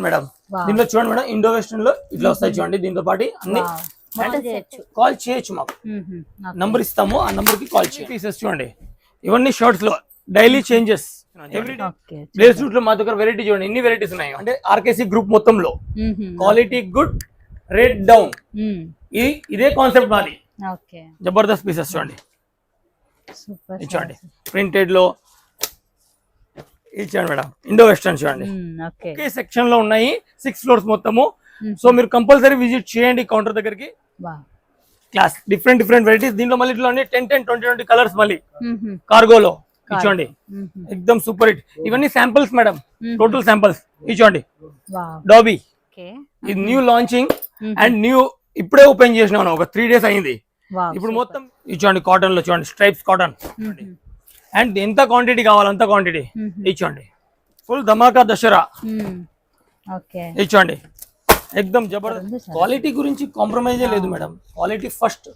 Madam దీంట్లో చూడండి madam Indo western లో ఇట్లా వస్తాయి చూడండి దీంతో పాటు అన్ని కాల్ చేయొచ్చు మాకు నంబర్ ఇస్తాము ఆ నంబర్ కి కాల్ చేయండి పీసెస్ చూడండి ఇవన్నీ షర్ట్స్ లో డైలీ చేంజెస్ ప్లేస్ సూట్ లో మా దగ్గర వెరైటీ చూడండి ఎన్ని వెరైటీస్ ఉన్నాయి అంటే ఆర్కేసీ గ్రూప్ మొత్తంలో క్వాలిటీ గుడ్ రేట్ డౌన్ ఇదే కాన్సెప్ట్ మాది జబర్దస్త్ పీసెస్ చూడండి చూడండి ప్రింటెడ్ లో ఇచ్చాను మేడం ఇండో వెస్టర్న్ చూడండి ఒకే సెక్షన్ లో ఉన్నాయి 6 ఫ్లోర్స్ మొత్తము సో మీరు కంపల్సరీ విజిట్ చేయండి కౌంటర్ దగ్గరికి క్లాస్ డిఫరెంట్ వెరైటీస్ దీంట్లో మళ్ళీ ఇట్లా 10-20 కలర్స్ మళ్ళీ కార్గోలో ఇచ్చోండి ఎక్దమ్ సూపర్ హిట్ ఇవన్నీ శాంపిల్స్ మేడం టోటల్ శాంపిల్స్ ఇచ్చోండి డాబీ ఇది న్యూ లాంచింగ్ అండ్ న్యూ ఇప్పుడే ఓపెన్ చేసినాను ఒక 3 days అయింది ఇప్పుడు మొత్తం ఇచ్చోండి కాటన్ లో చూడండి స్ట్రైప్స్ కాటన్ అండ్ ఎంత క్వాంటిటీ కావాలి అంత క్వాంటిటీ ఇచ్చోండి ఫుల్ ధమాకా దసరా ఇచ్చోండి ఎక్దమ్ జబర్దస్త్ క్వాలిటీ గురించి కాంప్రమైజ్ లేదు మేడం క్వాలిటీ ఫస్ట్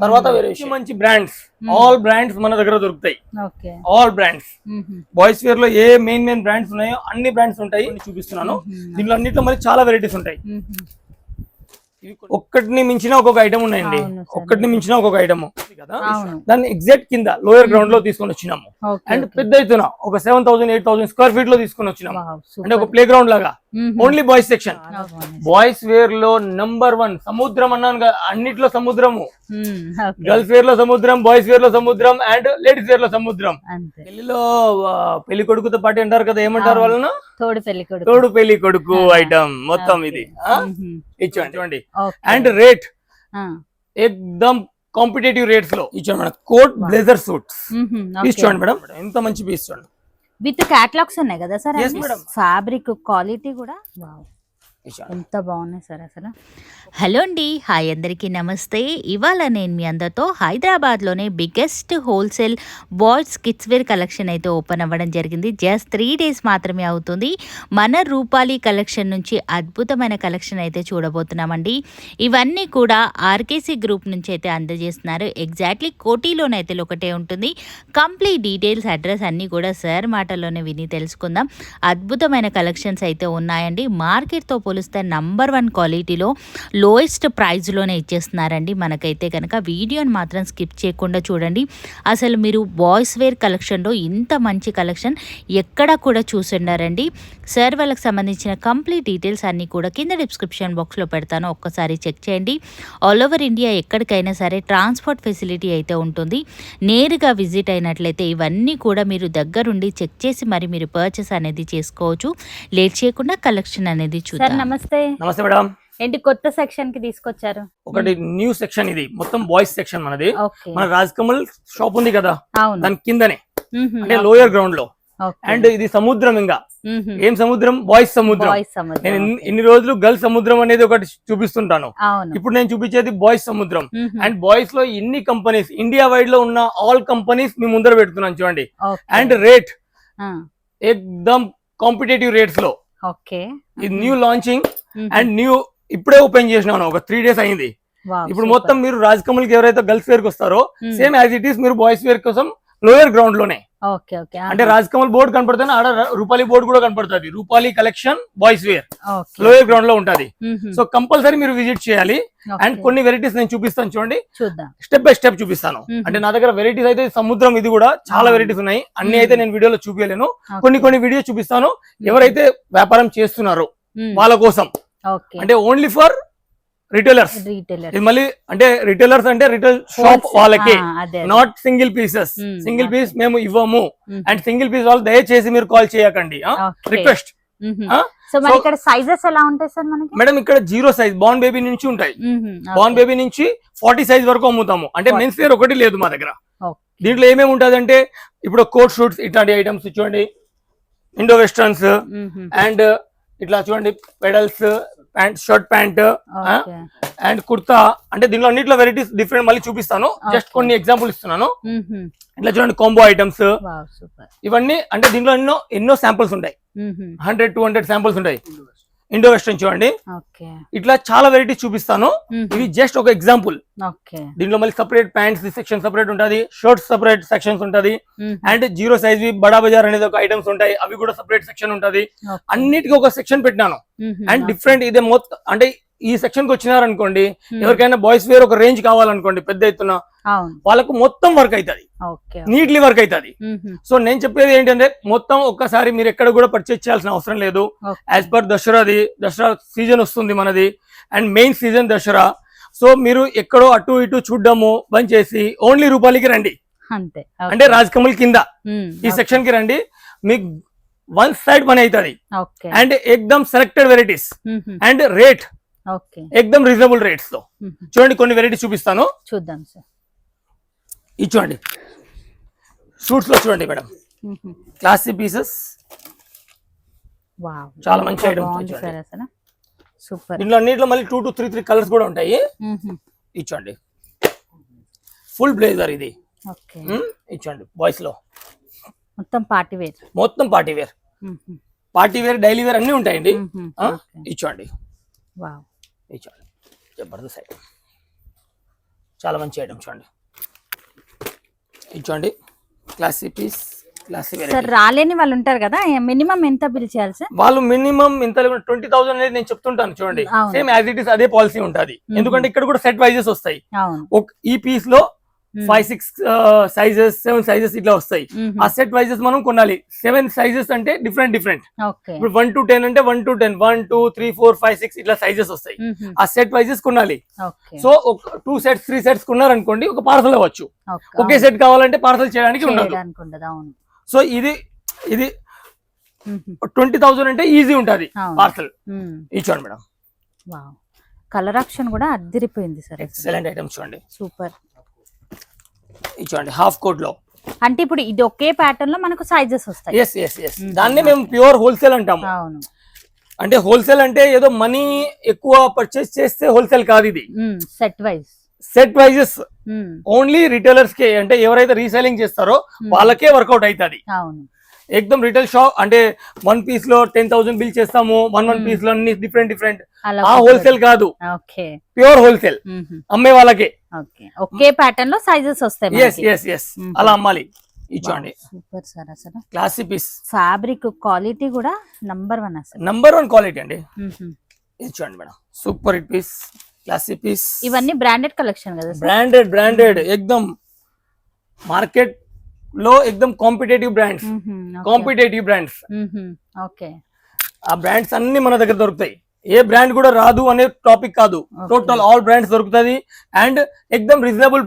తర్వాత వేరే మంచి బ్రాండ్స్ ఆల్ బ్రాండ్స్ మన దగ్గర దొరుకుతాయి ఆల్ బ్రాండ్స్ బాయ్స్ వేర్ లో ఏ మెయిన్ బ్రాండ్స్ ఉన్నాయో అన్ని బ్రాండ్స్ ఉంటాయి చూపిస్తున్నాను దీంట్లో అన్నిట్లో మరి చాలా వెరైటీస్ ఉంటాయి ఒక్కటిని మించిన ఒక్కొక్క ఐటమ్ ఉన్నాయండి ఒక్కటిని మించిన ఒక్కొక్క ఐటమ్ కదా దాన్ని ఎగ్జాక్ట్ కింద లోయర్ గ్రౌండ్ లో తీసుకొని వచ్చినాము అండ్ పెద్ద ఎత్తున ఒక 7,000-8,000 స్క్వేర్ ఫీట్ లో తీసుకొని వచ్చినాము అంటే ఒక ప్లే గ్రౌండ్ లాగా only boys section boys wear లో నంబర్ 1 సముద్రం అన్నాను అన్నిట్లో సముద్రము గర్ల్స్ వేర్ లో సముద్రం బాయ్స్ వేర్ లో సముద్రం అండ్ లేడీస్ వేర్ లో సముద్రం పెళ్లిలో పెళ్లి కొడుకుతో పాటు అంటారు కదా ఏమంటారు వాళ్ళను తోడు పెళ్లి కొడుకు ఐటమ్ మొత్తం ఇది ఇచ్చండి అండ్ రేట్ ఎక్దమ్ కాంపిటేటివ్ రేట్స్ లో ఇచ్చాను madam coat blazer suits piece చూడండి మేడం ఎంత మంచి పీస్ చూడండి విత్ క్యాటలాగ్స్ ఉన్నాయి కదా సార్ ఫ్యాబ్రిక్ క్వాలిటీ కూడా ఎంత బాగున్నాయి సార్ అసలు. హలో అండి, హాయ్ అందరికీ నమస్తే. ఇవాళ నేను మీ అందరితో హైదరాబాద్లోనే biggest wholesale boys kids wear collection అయితే ఓపెన్ అవ్వడం జరిగింది. జస్ట్ 3 days మాత్రమే అవుతుంది. మన రూపాలి కలెక్షన్ నుంచి అద్భుతమైన కలెక్షన్ అయితే చూడబోతున్నామండి. ఇవన్నీ కూడా ఆర్కేసీ గ్రూప్ నుంచి అయితే అందజేస్తున్నారు. ఎగ్జాక్ట్లీ కోటిలోనైతే ఒకటే ఉంటుంది. కంప్లీట్ డీటెయిల్స్ అడ్రస్ అన్నీ కూడా సార్ మాటల్లోనే విని తెలుసుకుందాం. అద్భుతమైన కలెక్షన్స్ అయితే ఉన్నాయండి. మార్కెట్తో పోలిస్తే నంబర్ 1 క్వాలిటీలో లోయెస్ట్ ప్రైజ్లోనే ఇచ్చేస్తున్నారండి. మనకైతే కనుక వీడియోని మాత్రం స్కిప్ చేయకుండా చూడండి. అసలు మీరు బాయ్స్ వేర్ కలెక్షన్లో ఇంత మంచి కలెక్షన్ ఎక్కడ కూడా చూసుండారండి. సార్ వాళ్ళకి సంబంధించిన కంప్లీట్ డీటెయిల్స్ అన్నీ కూడా కింద డిస్క్రిప్షన్ బాక్స్లో పెడతాను, ఒక్కసారి చెక్ చేయండి. ఆల్ ఓవర్ ఇండియా ఎక్కడికైనా సరే ట్రాన్స్పోర్ట్ ఫెసిలిటీ అయితే ఉంటుంది. నేరుగా విజిట్ అయినట్లయితే ఇవన్నీ కూడా మీరు దగ్గరుండి చెక్ చేసి మరి మీరు పర్చేస్ అనేది చేసుకోవచ్చు. లేట్ చేయకుండా కలెక్షన్ అనేది చూద్దాం. నమస్తే. నమస్తే మేడం. ఏంటి కొత్త సెక్షన్ కి తీసుకొచ్చారు? ఒకటి న్యూ సెక్షన్, ఇది మొత్తం బాయ్స్ సెక్షన్ మనది. మన రాజ్ కమల్ షాప్ ఉంది కదా, దాని కిందనే అంటే లోయర్ గ్రౌండ్ లో. అండ్ ఇది సముద్రం, ఇంకా ఏం సముద్రం? బాయ్స్ సముద్రం. నేను ఇన్ని రోజులు గర్ల్స్ సముద్రం అనేది ఒకటి చూపిస్తుంటాను, ఇప్పుడు నేను చూపించేది బాయ్స్ సముద్రం. అండ్ బాయ్స్ లో ఎన్ని కంపెనీస్ ఇండియా వైడ్ లో ఉన్న ఆల్ కంపెనీస్ మీ ముందర పెడుతున్నాను చూడండి. అండ్ రేట్ ఎక్దమ్ కాంపిటేటివ్ రేట్స్ లో. ఇది న్యూ లాంచింగ్ అండ్ న్యూ ఇప్పుడే ఓపెన్ చేసినాను, ఒక 3 days అయింది. ఇప్పుడు మొత్తం మీరు రాజ్ కమల్ కి ఎవరైతే గర్ల్స్ వేర్ కి వస్తారో సేమ్ యాజ్ ఇట్ ఈస్ మీరు బాయ్స్ వేర్ కోసం లోయర్ గ్రౌండ్ లోనే. అంటే రాజ్ కమల్ బోర్డు కనపడుతుంది, ఆడ రూపాలి బోర్డు కూడా కనపడుతుంది. Rupali collection boys wear lower ground లో ఉంటది. సో కంపల్సరీ మీరు విజిట్ చేయాలి. అండ్ కొన్ని వెరైటీస్ నేను చూపిస్తాను చూడండి, స్టెప్ బై స్టెప్ చూపిస్తాను. అంటే నా దగ్గర వెరైటీస్ అయితే సముద్రం, ఇది కూడా చాలా వెరైటీస్ ఉన్నాయి. అన్ని అయితే నేను వీడియోలో చూపించలేను, కొన్ని వీడియోస్ చూపిస్తాను. ఎవరైతే వ్యాపారం చేస్తున్నారో వాళ్ళ కోసం, అంటే ఓన్లీ ఫర్ రిటైలర్స్. మళ్ళీ అంటే రిటైలర్స్ అంటే రిటైల్ షాప్ వాళ్ళకి, not single pieces. Single piece మేము ఇవ్వము. అండ్ సింగిల్ పీస్ వాళ్ళు దయచేసి మీరు కాల్ చేయకండి, రిక్వెస్ట్. ఇక్కడ సైజెస్ ఎలా ఉంటాయి సార్ మనకి? మేడం ఇక్కడ 0 సైజ్ బార్న్ బేబీ నుంచి ఉంటాయి. బార్న్ బేబీ నుంచి 40 సైజ్ వరకు అమ్ముతాము. అంటే మెన్స్ వేర్ ఒకటి లేదు మా దగ్గర. దీంట్లో ఏమేమి ఉంటుంది అంటే ఇప్పుడు కోట్ షూట్స్ ఇట్లాంటి ఐటమ్స్ చూడండి, ఇండో వెస్టర్న్స్ అండ్ ఇట్లా చూడండి పెడల్స్, pant, shirt pant and kurta. అంటే దీనిలో అన్నిట్లో వెరైటీస్ డిఫరెంట్ మళ్ళీ చూపిస్తాను. జస్ట్ కొన్ని ఎగ్జాంపుల్ ఇస్తున్నాను. ఇట్లా చూడండి కాంబో ఐటమ్స్ ఇవన్నీ. అంటే దీనిలో ఎన్నో శాంపుల్స్ ఉంటాయి, 100-200 శాంపుల్స్ ఉంటాయి. ఇండో వెస్టర్న్ చూడండి. ఓకే ఇట్లా చాలా వెరైటీస్ చూపిస్తాను. ఇది జస్ట్ ఒక ఎగ్జాంపుల్. ఓకే దీంట్లో మళ్ళీ సపరేట్ ప్యాంట్స్ సెక్షన్ సపరేట్ ఉంటది, షర్ట్స్ సపరేట్ సెక్షన్స్ ఉంటది, అండ్ జీరో సైజ్ బడా బజార్ అనేది ఒక ఐటమ్స్ ఉంటాయి, అవి కూడా సపరేట్ సెక్షన్ ఉంటది. అన్నిటికీ ఒక సెక్షన్ పెట్టినాను. అండ్ డిఫరెంట్ ఇదే మొత్తం అంటే ఈ సెక్షన్ కి వచ్చినారనుకోండి, ఎవరికైనా బాయ్స్ వేర్ ఒక రేంజ్ కావాలనుకోండి పెద్ద ఎత్తున, వాళ్ళకు మొత్తం వర్క్ అవుతుంది, నీట్లీ వర్క్ అవుతుంది. సో నేను చెప్పేది ఏంటంటే మొత్తం ఒక్కసారి మీరు ఎక్కడ కూడా పర్చేజ్ చేయాల్సిన అవసరం లేదు. యాజ్ పర్ దసరా సీజన్ వస్తుంది మనది, and main season Dasara. So మీరు ఎక్కడో అటు ఇటు చూడడము బంద్ చేసి ఓన్లీ రూపాలికి రండి, అంటే రాజ్ కమల్ కింద ఈ సెక్షన్ కి రండి. మీకు వన్ సైడ్ పని అవుతుంది, అండ్ ఎక్దమ్ సెలెక్టెడ్ వెరైటీస్ అండ్ రేట్ ఎక్దమ్ రీజనబుల్ రేట్స్ తో. చూడండి కొన్ని వెరైటీస్ చూపిస్తాను, చూద్దాం సార్. ఇది చూడండి షూట్స్ లో చూడండి మేడం, క్లాసీ పీసెస్, చాలా మంచి ఐటమ్. సూపర్. దీంట్లో అన్నిట్లో మళ్ళీ 2 to 3 కలర్స్ కూడా ఉంటాయి. ఇది చూడండి ఫుల్ బ్లేజర్ ఇది. ఇది చూడండి బాయ్స్ లో మొత్తం party wear, party wear daily wear అన్ని ఉంటాయండి. ఇది చూడండి జబర్దస్త్ ఐటమ్, చాలా మంచి ఐటమ్ చూడండి. ఇది చూడండి classy piece, classy wear. Sir రాలేని వాళ్ళు ఉంటారు కదా, మినిమం ఎంత బిల్ చేయాలి సార్? వాళ్ళు మినిమం ఇంత 20,000 అనేది నేను చెప్తుంటాను చూడండి. సేమ్ యాజ్ ఇట్ ఇస్ అదే పాలసీ ఉంటుంది, ఎందుకంటే ఇక్కడ కూడా సెట్ వైజెస్ వస్తాయి. ఈ పీస్ లో 5-6 సైజెస్ 7 సైజెస్ ఇట్లా వస్తాయి. ఆ సెట్ వైజెస్ మనం కొనాలి. 7 సైజెస్ అంటే డిఫరెంట్ ఇప్పుడు 1 to 10 అంటే 1 to 10, 1 2 3 4 5 6 ఇట్లా సైజెస్ వస్తాయి. ఆ సెట్ వైజెస్ కొనాలి. సో 2 sets 3 sets కొన్నారనుకోండి ఒక పార్సల్ అవ్వచ్చు. ఒకే సెట్ కావాలంటే పార్సల్ చేయడానికి ఉండదు. సో ఇది 20,000 అంటే ఈజీ ఉంటది పార్సల్. ఇది చూడండి మేడం, కలర్ ఆప్షన్ కూడా అదిరిపోయింది సార్. ఎక్సలెంట్ ఐటమ్స్ చూడండి, సూపర్. చూడండి హాఫ్ కోట్ లో, అంటే ఇప్పుడు ఇది ఒకే ప్యాటర్న్ లో మనకు సైజెస్ వస్తాయి. దాన్ని మేము ప్యూర్ హోల్సేల్ అంటాము. అంటే హోల్సేల్ అంటే ఏదో మనీ ఎక్కువ పర్చేస్ చేస్తే హోల్సేల్ కాదు, ఇది సెట్ వైజెస్ ఓన్లీ రిటైలర్స్ కే, అంటే ఎవరైతే రీసెలింగ్ చేస్తారో వాళ్ళకే వర్కౌట్ అవుతుంది. ఎక్దమ్ రిటైల్ షాప్ అంటే 1 piece లో 10,000 బిల్ చేస్తాము, 1 piece లో అన్ని డిఫరెంట్ ఆ హోల్సేల్ కాదు, ప్యూర్ హోల్సేల్ అమ్మే వాళ్ళకే ఒకే ప్యాటర్న్ లో సైజెస్ వస్తాయి. అలా అమ్మాలి. ఇచ్చండి సూపర్ సార్, అసలు క్లాసీ పీస్, ఫ్యాబ్రిక్ క్వాలిటీ కూడా నంబర్ 1 అసలు, నంబర్ 1 క్వాలిటీ అండి. ఇచ్చండి madam, super hit piece, classy piece. ఇవన్నీ బ్రాండెడ్ కలెక్షన్ కదా? బ్రాండెడ్ ఎక్దమ్ మార్కెట్ లో ఎక్దమ్ కాంపిటేటివ్ బ్రాండ్స్. ఓకే, ఆ బ్రాండ్స్ అన్ని మన దగ్గర దొరుకుతాయి. ఏ బ్రాండ్ కూడా రాదు అనే టాపిక్ కాదు, టోటల్ ఆల్ బ్రాండ్స్ దొరుకుతుంది. అండ్ ఎక్దమ్ రీజనబుల్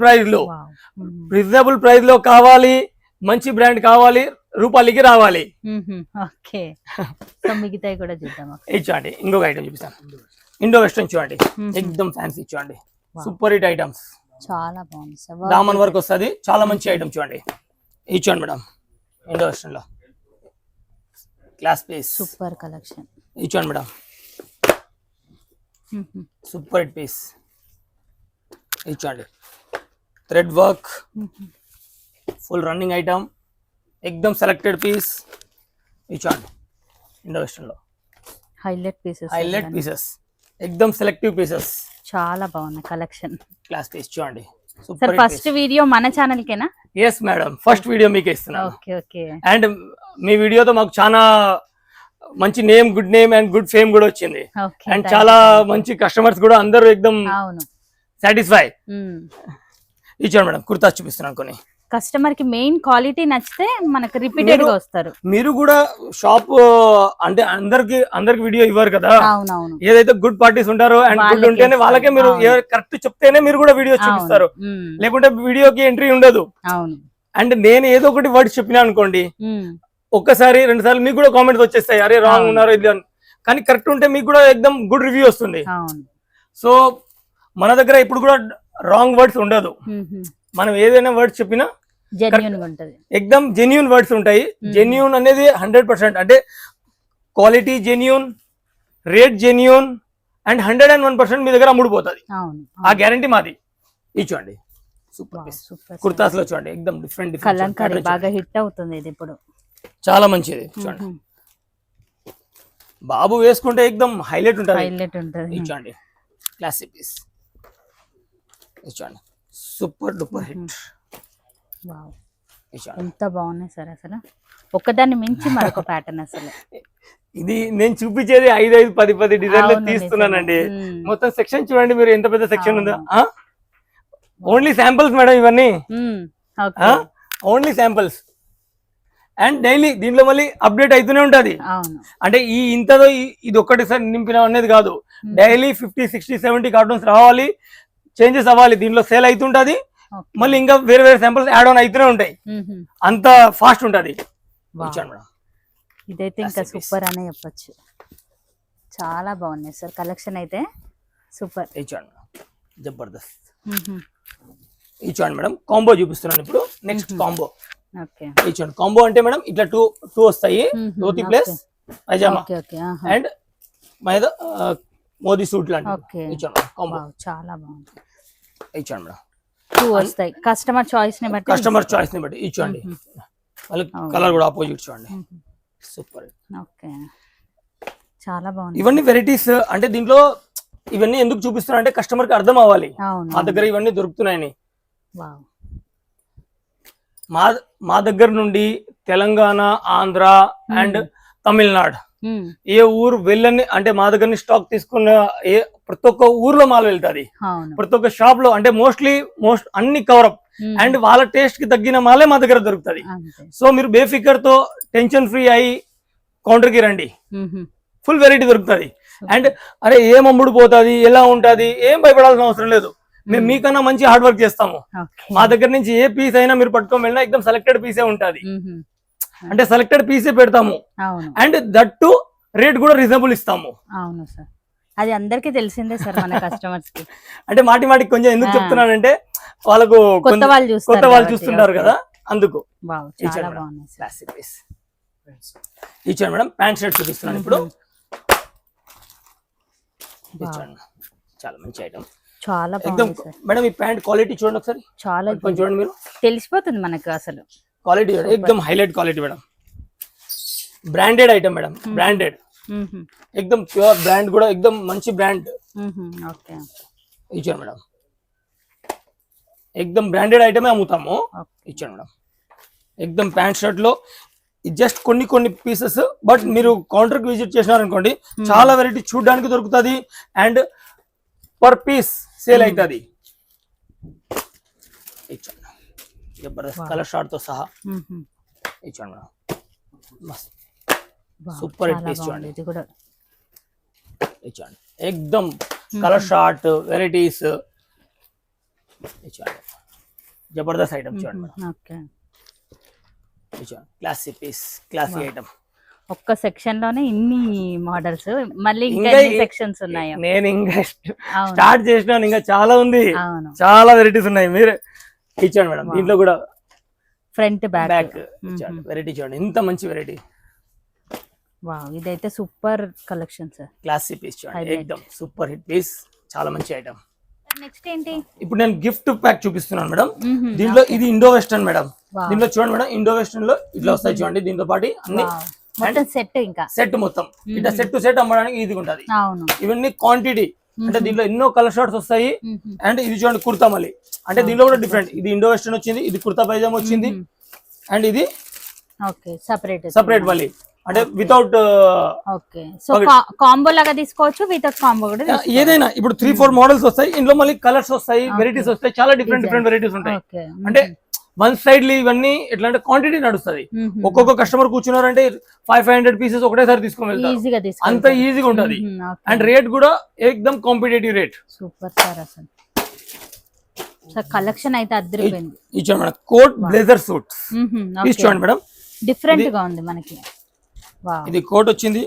ప్రైస్ లో కావాలి, మంచి బ్రాండ్ కావాలి, రూపాయలకి రావాలి. ఇచ్చండి ఇంకొక ఐటమ్ చూపిస్తాను, ఇండో వెస్టర్న్ చూడండి, ఎక్దమ్ ఫ్యాన్సీ చూడండి, సూపర్ హిట్ ఐటమ్స్, చాలా బాగుంది సార్. దామన్ వర్క్ వస్తుంది, చాలా మంచి ఐటమ్ చూడండి. ఇచ్చండి మేడం, ఇండో వెస్టర్న్ లో క్లాస్ పీస్, సూపర్ కలెక్షన్. ఇచ్చండి మేడం, సూపర్ హిట్ పీస్. ఇచ్చండి thread work, full running item, ఎక్దమ్ సెలెక్టెడ్ పీస్. ఇచ్చండి ఇండో వెస్టర్న్ లో హైలైట్ పీసెస్, ఎక్దమ్ సెలెక్టివ్ పీసెస్, చాలా బాగుంది కలెక్షన్. క్లాస్ పీస్ చూడండి. సార్ ఫస్ట్ వీడియో మన ఛానల్ కేనా? ఎస్ మేడం, ఫస్ట్ వీడియో మీకే ఇస్తున్నాను. ఓకే. అండ్ మీ వీడియోతో మాకు చాలా మంచి name, good name and good fame కూడా వచ్చింది. అండ్ చాలా మంచి కస్టమర్స్ కూడా అందరూ ఎక్దమ్ సాటిస్ఫై. ఇచ్చాను మేడం, కుర్తా చూపిస్తున్నాను కొన్ని. కస్టమర్ కి మెయిన్ క్వాలిటీ నచ్చితే మనకు రిపీటెడ్ గా వస్తారు. మీరు కూడా షాప్ అంటే అందరికి వీడియో ఇవ్వరు కదా. అవునవును, ఏదైతే గుడ్ పార్టీస్ ఉంటారో అండ్ గుడ్ ఉంటేనే వాళ్ళకే మీరు కరెక్ట్ చెప్తేనే మీరు కూడా వీడియో చూపిస్తారు, లేకుంటే వీడియోకి ఎంట్రీ ఉండదు. అండ్ నేను ఏదో ఒకటి వర్డ్స్ చెప్పినా అనుకోండి, ఒక్కసారి 2 సార్లు మీకు కూడా కామెంట్స్ వచ్చేస్తాయి, అరే రాంగ్ ఉన్నారు ఇది అని. కానీ కరెక్ట్ ఉంటే మీకు కూడా ఎక్దమ్ గుడ్ రివ్యూ వస్తుంది. సో మన దగ్గర ఇప్పుడు కూడా రాంగ్ వర్డ్స్ ఉండదు. మనం ఏదైనా వర్డ్స్ చెప్పినా ఎక్దమ్ జెన్యూన్ వర్డ్స్ ఉంటాయి. జెన్యూన్ అనేది 100%, అంటే quality genuine, rate genuine and 101% మీ దగ్గర అమ్ముడుపోతుంది. ఆ గ్యారంటీ మాది. ఇచ్చండి సూపర్ పీస్, కుర్తాస్ లో చూడండి, ఎక్దమ్ డిఫరెంట్ కలంకారీ బాగా హిట్ అవుతుంది ఇది ఇప్పుడు, చాలా మంచిది. చూడండి బాబు వేసుకుంటే ఎక్దమ్ హైలైట్ ఉంటుంది. హైలైట్ ఉంటుంది. ఇచ్చండి క్లాసిక్ పీస్, ఇచ్చండి సూపర్ డూపర్ హిట్. వావ్ ఎంత బాగున్నాయి సార్, అసలు ఒకదాన్ని మించి మరొక ప్యాటర్న్ అసలు. ఇది నేను చూపించేది 5 10 డిజైన్లు తీస్తున్నానండి. మొత్తం సెక్షన్ చూడండి మీరు, ఎంత పెద్ద సెక్షన్ ఉందో. ఓన్లీ శాంపిల్స్ మేడం ఇవన్నీ, ఓన్లీ శాంపిల్స్. అండ్ డైలీ దీంట్లో మళ్ళీ అప్డేట్ అవుతూనే ఉంటది. అంటే ఈ ఇంతదో ఇది ఒక్కటిసారి నింపిన అనేది కాదు, డైలీ 50 60 70 కార్టూన్స్ రావాలి, చేంజెస్ అవ్వాలి, దీంట్లో సేల్ అవుతుంటది. మళ్ళీ ఇంకా వేరే వేరే శాంపిల్స్ యాడ్ ఆన్ అవుతూనే ఉంటాయి, అంత ఫాస్ట్ ఉంటది. ఇదైతే ఇంకా సూపర్ అనే చెప్పొచ్చు. చాలా బాగున్నాయి సార్ కలెక్షన్ అయితే, సూపర్. జబర్దస్త్. ఇచ్చండి మేడం కాంబో చూపిస్తున్నాను ఇప్పుడు. Next combo. ఇచ్చండి కాంబో అంటే మేడం ఇట్లా టూ వస్తాయి, dhoti plus pyjama and Modi suit లాంటి. ఇచ్చండి కాంబో చాలా బాగుంది. ఇచ్చండి మేడం 2 వస్తాయి, కస్టమర్ చాయిస్ ని బట్టి. ఇచ్చండి కలర్ కూడా ఆపోజిట్ చూడండి, సూపర్. ఓకే చాలా బాగుంది. ఇవన్నీ వెరైటీస్ అంటే దీంట్లో ఇవన్నీ ఎందుకు చూపిస్తున్నా అంటే కస్టమర్ కి అర్థం అవ్వాలి మా దగ్గర ఇవన్నీ దొరుకుతున్నాయని. మా దగ్గర నుండి తెలంగాణ, ఆంధ్ర అండ్ తమిళనాడు ఏ ఊరు వెళ్ళని అంటే మా దగ్గర స్టాక్ తీసుకున్న ప్రతి ఒక్క ఊర్లో మాల్ వెళ్తాది, ప్రతి ఒక్క షాప్ లో అంటే మోస్ట్ అన్ని కవరప్ అండ్ వాళ్ళ టేస్ట్ కి తగ్గిన మాలే మా దగ్గర దొరుకుతుంది. సో మీరు బేఫికర్ తో టెన్షన్ ఫ్రీ అయ్యి కౌంటర్ కి రండి, ఫుల్ వెరైటీ దొరుకుతుంది. అండ్ అరే ఏం అమ్ముడు పోతుంది, ఎలా ఉంటది, ఏం భయపడాల్సిన అవసరం లేదు. మేము మీకన్నా మంచి హార్డ్ వర్క్ చేస్తాము. మా దగ్గర నుంచి ఏ పీస్ అయినా మీరు పట్టుకొని వెళ్ళినా ఎక్దమ్ సెలెక్టెడ్ పీసే ఉంటది, అంటే సెలెక్టెడ్ పీసే పెడతాము. అండ్ దట్టు రేట్ కూడా రీజనబుల్ ఇస్తాము. అవును సార్, అది అందరికీ తెలిసిందే సార్ మన కస్టమర్స్ కి. అంటే మాటికి కొంచెం ఎందుకు చెప్తున్నానంటే వాళ్ళకు కొత్త వాళ్ళు చూస్తుంటారు కదా, అందుకు. ఇచ్చాను మేడం ప్యాంట్ షర్ట్ చూపిస్తున్నాను ఇప్పుడు. చాలా మంచి ఐటమ్, చాలా మేడం. ఈ ప్యాంట్ క్వాలిటీ చూడండి ఒకసారి, చాలా చూడండి మీరు, తెలిసిపోతుంది మనకు అసలు క్వాలిటీ. ఎక్దమ్ highlight quality madam, branded item madam, branded ఎక్దమ్ ప్యూర్ బ్రాండ్ కూడా ఎక్దమ్ మంచి బ్రాండ్. ఇచ్చాను మేడం, ఎక్దమ్ బ్రాండెడ్ ఐటమే అమ్ముతాము. ఇచ్చాను మేడం ఎక్దమ్ ప్యాంట్ షర్ట్ లో జస్ట్ కొన్ని పీసెస్, బట్ మీరు కౌంటర్ కి విజిట్ చేసినారనుకోండి చాలా వెరైటీ చూడడానికి దొరుకుతుంది అండ్ పర్ పీస్ సేల్ అవుతుంది. ఇచ్చాను జబర్దస్త్ కలర్ షార్ట్ తో సహా. ఇచ్చాను మేడం మస్త్ సూపర్ హిట్ పీస్ చూడండి. ఇచ్చాను ఎక్దమ్ కలర్ షార్ట్ వెరైటీస్. ఇచ్చాను జబర్దస్త్ ఐటమ్ చూడండి madam, classic piece, classic item. ఒక్క సెక్షన్ లోనే ఇన్ని మోడల్స్, మళ్ళీ ఇంకా సెక్షన్స్ ఉన్నాయి. నేను ఇంకా స్టార్ట్ చేసినాను, ఇంకా చాలా ఉంది, చాలా వెరైటీస్ ఉన్నాయి. మీరు ఇచ్చాను మేడం, దీంట్లో కూడా ఫ్రంట్ బ్యాక్ వెరైటీ చూడండి, ఇంత మంచి వెరైటీ. వావ్ ఇదైతే super collection sir, classic piece చూడండి ఎక్దమ్ సూపర్ హిట్ పీస్, చాలా మంచి ఐటమ్. నెక్స్ట్ ఏంటి? ఇప్పుడు నేను గిఫ్ట్ ప్యాక్ చూపిస్తున్నాను మేడం. దీంట్లో ఇది ఇండో వెస్టర్న్ మేడం. దీంట్లో చూడండి మేడం, ఇండో వెస్టర్న్ లో ఇట్లా వస్తాయి చూడండి, దీంతో పాటు అన్ని సెట్, ఇంకా సెట్ మొత్తం ఇట్లా సెట్ టు సెట్ అమ్మడానికి ఈజీగా ఉంటది. ఇవన్నీ క్వాంటిటీ, అంటే దీంట్లో ఎన్నో కలర్ షార్ట్స్ వస్తాయి. అండ్ ఇది చూడండి కుర్తా, మళ్ళీ అంటే దీంట్లో కూడా డిఫరెంట్, ఇది ఇండో వెస్టర్న్ వచ్చింది, ఇది కుర్తా పైజామా వచ్చింది, అండ్ ఇది సపరేట్ మళ్ళీ అంటే వితౌట్. ఓకే సో కాంబో లాగా తీసుకోవచ్చు, వితౌట్ కాంబో కూడా ఏదైనా. ఇప్పుడు 3-4 మోడల్స్ వస్తాయి, ఇందులో మళ్ళీ కలర్స్ వస్తాయి, వెరైటీస్ వస్తాయి, చాలా డిఫరెంట్ వెరైటీస్ ఉంటాయి. అంటే వన్ సైడ్ ఇవన్నీ ఎట్లా అంటే క్వాంటిటీ నడుస్తుంది. ఒక్కొక్క కస్టమర్ కూర్చున్నారంటే 500 పీసెస్ ఒకటేసారి తీసుకొని వెళ్తారు, అంత ఈజీగా ఉంటది. అండ్ రేట్ కూడా ఎక్దమ్ కాంపిటేటివ్ రేట్. సూపర్ సార్, అసలు కలెక్షన్ అయితే అద్దరిపోయింది. ఇచ్చాను మేడం కోట్ బ్లేజర్ సూట్స్ చూడండి మేడం, డిఫరెంట్ గా ఉంది మనకి. ఇది కోట్ వచ్చింది,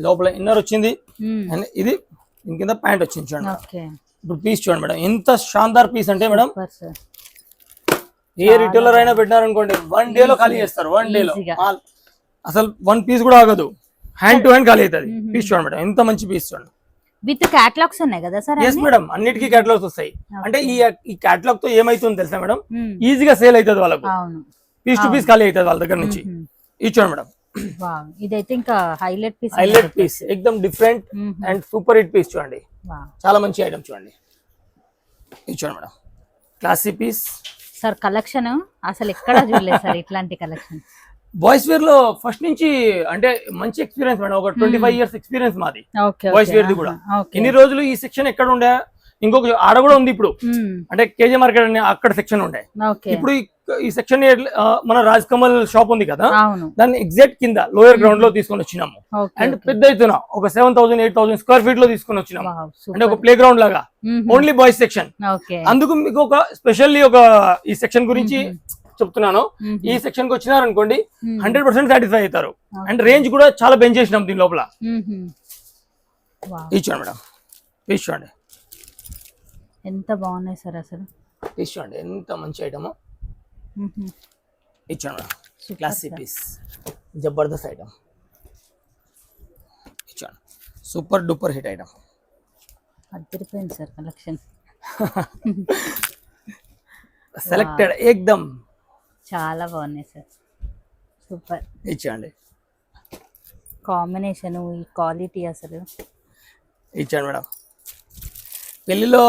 లోపల ఇన్నర్ వచ్చింది, అండ్ ఇది దీని కింద ప్యాంట్ వచ్చింది చూడండి. ఇప్పుడు పీస్ చూడండి మేడం, ఎంత షాన్దార్ పీస్ అంటే మేడం, ఏ రిటైలర్ అయినా పెట్టినారనుకోండి 1 day లో ఖాళీ చేస్తారు. 1 day లో అసలు 1 piece కూడా ఆగదు, హ్యాండ్ టు హ్యాండ్ ఖాళీ అవుతుంది. పీస్ చూడండి మేడం, ఎంత మంచి పీస్ చూడండి. విత్ క్యాటలాగ్స్ ఉన్నాయి కదా సార్? ఎస్ మేడం, అన్నిటికీ క్యాటలాగ్స్ వస్తాయి. అంటే ఈ క్యాటలాగ్ తో ఏమైతుంది తెలుసా మేడం, ఈజీగా సేల్ అవుతుంది వాళ్ళకు, పీస్ టు పీస్ ఖాళీ అవుతుంది వాళ్ళ దగ్గర నుంచి. ఇది చూడండి మేడం, వావ్ ఇదైతే ఇంకా హైలైట్ పీస్ ఎక్దమ్ different and super hit piece చూడండి. చాలా మంచి ఐటమ్ చూడండి. ఇది చూడండి madam, classy piece sir. Collection అసలు ఎక్కడ చూడలేదు సార్ ఇట్లాంటి కలెక్షన్. బాయ్స్ వేర్ లో ఫస్ట్ నుంచి అంటే మంచి ఎక్స్పీరియన్స్ మేడం. ఒక 25 years ఎక్స్పీరియన్స్ మాది బాయ్స్ వేర్ ది కూడా. ఇన్ని రోజులు ఈ సెక్షన్ ఎక్కడ ఉండే, ఇంకొక ఆడ కూడా ఉంది ఇప్పుడు, అంటే కేజీ మార్కెట్ అని అక్కడ సెక్షన్ ఉండే. ఇప్పుడు ఈ సెక్షన్ మన రాజ్ కమల్ షాప్ ఉంది కదా, దాన్ని ఎగ్జాక్ట్ కింద లోయర్ గ్రౌండ్ లో తీసుకొని వచ్చినాము. అండ్ పెద్ద ఎత్తున ఒక 7,000 8,000 స్క్వేర్ ఫీట్ లో తీసుకొని వచ్చినాము. అంటే ఒక ప్లే గ్రౌండ్ లాగా, ఓన్లీ బాయ్స్ సెక్షన్. అందుకు మీకు ఒక స్పెషల్లీ ఒక ఈ సెక్షన్ గురించి చెప్తున్నాను. ఈ సెక్షన్ కి వచ్చినారనుకోండి 100% సాటిస్ఫై అవుతారు. అండ్ రేంజ్ కూడా చాలా పెంచేసినాం దీని లోపల. ఇచ్చాను మేడం, తీసుకోండి. ఎంత బాగున్నాయి సార్ అసలు. తీసుకోండి, ఎంత మంచి ఐటమ్ ఇచ్చాను మేడం. క్లాసీ పీస్, జబర్దస్త్ ఐటమ్ ఇచ్చాను. Super duper hit item. అదిరిపోయింది సార్ కలెక్షన్. సెలెక్టెడ్ ఏకదమ్ చాలా బాగున్నాయి సార్, సూపర్. ఇచ్చాండి. కాంబినేషన్, ఈ క్వాలిటీ అసలు. ఇచ్చాను మేడం. పెళ్లిలో